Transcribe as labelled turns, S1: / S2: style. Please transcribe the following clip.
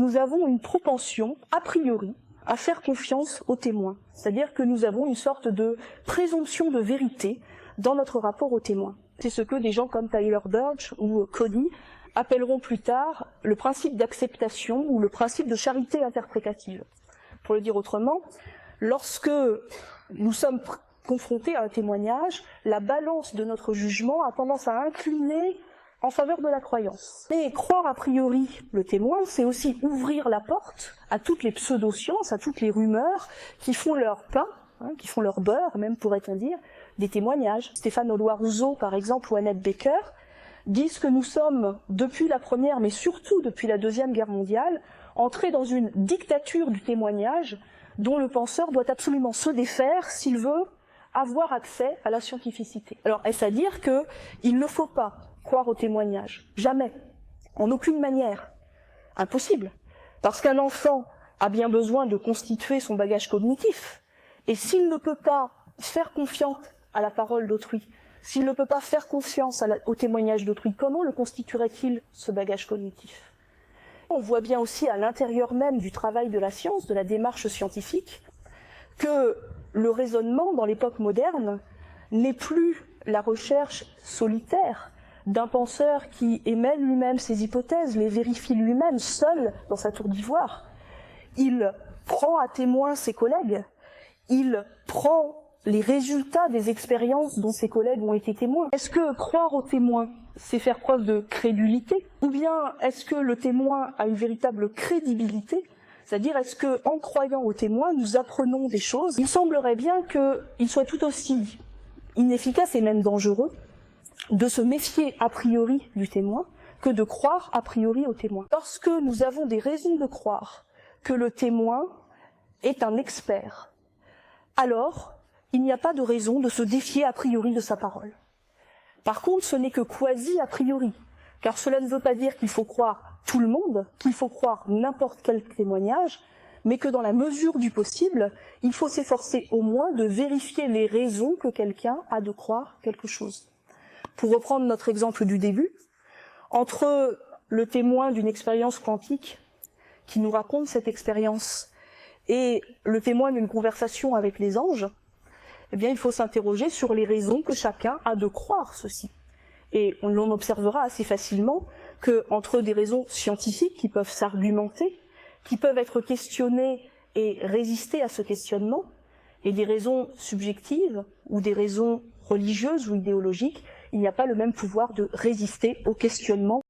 S1: nous avons une propension, a priori, à faire confiance aux témoins. C'est-à-dire que nous avons une sorte de présomption de vérité dans notre rapport aux témoins. C'est ce que des gens comme Tyler Burch ou Cody appelleront plus tard le principe d'acceptation ou le principe de charité interprétative. Pour le dire autrement, lorsque nous sommes confrontés à un témoignage, la balance de notre jugement a tendance à incliner en faveur de la croyance. Mais croire a priori le témoin, c'est aussi ouvrir la porte à toutes les pseudosciences, à toutes les rumeurs qui font leur pain, qui font leur beurre, même pourrait-on dire, des témoignages. Stéphane Olloy-Rousseau, par exemple, ou Annette Becker, disent que nous sommes, depuis la Première, mais surtout depuis la Deuxième Guerre mondiale, entrés dans une dictature du témoignage dont le penseur doit absolument se défaire s'il veut avoir accès à la scientificité. Alors, est-ce à dire qu'il ne faut pas croire au témoignage? Jamais. En aucune manière. Impossible. Parce qu'un enfant a bien besoin de constituer son bagage cognitif. Et s'il ne peut pas faire confiance à la parole d'autrui, s'il ne peut pas faire confiance au témoignage d'autrui, comment le constituerait-il, ce bagage cognitif? On voit bien aussi à l'intérieur même du travail de la science, de la démarche scientifique, que le raisonnement dans l'époque moderne n'est plus la recherche solitaire d'un penseur qui émet lui-même ses hypothèses, les vérifie lui-même, seul dans sa tour d'ivoire. Il prend à témoin ses collègues, il prend les résultats des expériences dont ses collègues ont été témoins. Est-ce que croire aux témoins, c'est faire preuve de crédulité? Ou bien est-ce que le témoin a une véritable crédibilité? C'est-à-dire, est-ce que, en croyant aux témoins, nous apprenons des choses? Il semblerait bien qu'il soit tout aussi inefficace et même dangereux de se méfier a priori du témoin que de croire a priori au témoin. Lorsque nous avons des raisons de croire que le témoin est un expert, alors il n'y a pas de raison de se défier a priori de sa parole. Par contre, ce n'est que quasi a priori, car cela ne veut pas dire qu'il faut croire tout le monde, qu'il faut croire n'importe quel témoignage, mais que dans la mesure du possible, il faut s'efforcer au moins de vérifier les raisons que quelqu'un a de croire quelque chose. Pour reprendre notre exemple du début, entre le témoin d'une expérience quantique qui nous raconte cette expérience et le témoin d'une conversation avec les anges, eh bien, il faut s'interroger sur les raisons que chacun a de croire ceci. Et l'on observera assez facilement qu'entre des raisons scientifiques qui peuvent s'argumenter, qui peuvent être questionnées et résister à ce questionnement, et des raisons subjectives ou des raisons religieuses ou idéologiques, il n'y a pas le même pouvoir de résister au questionnement.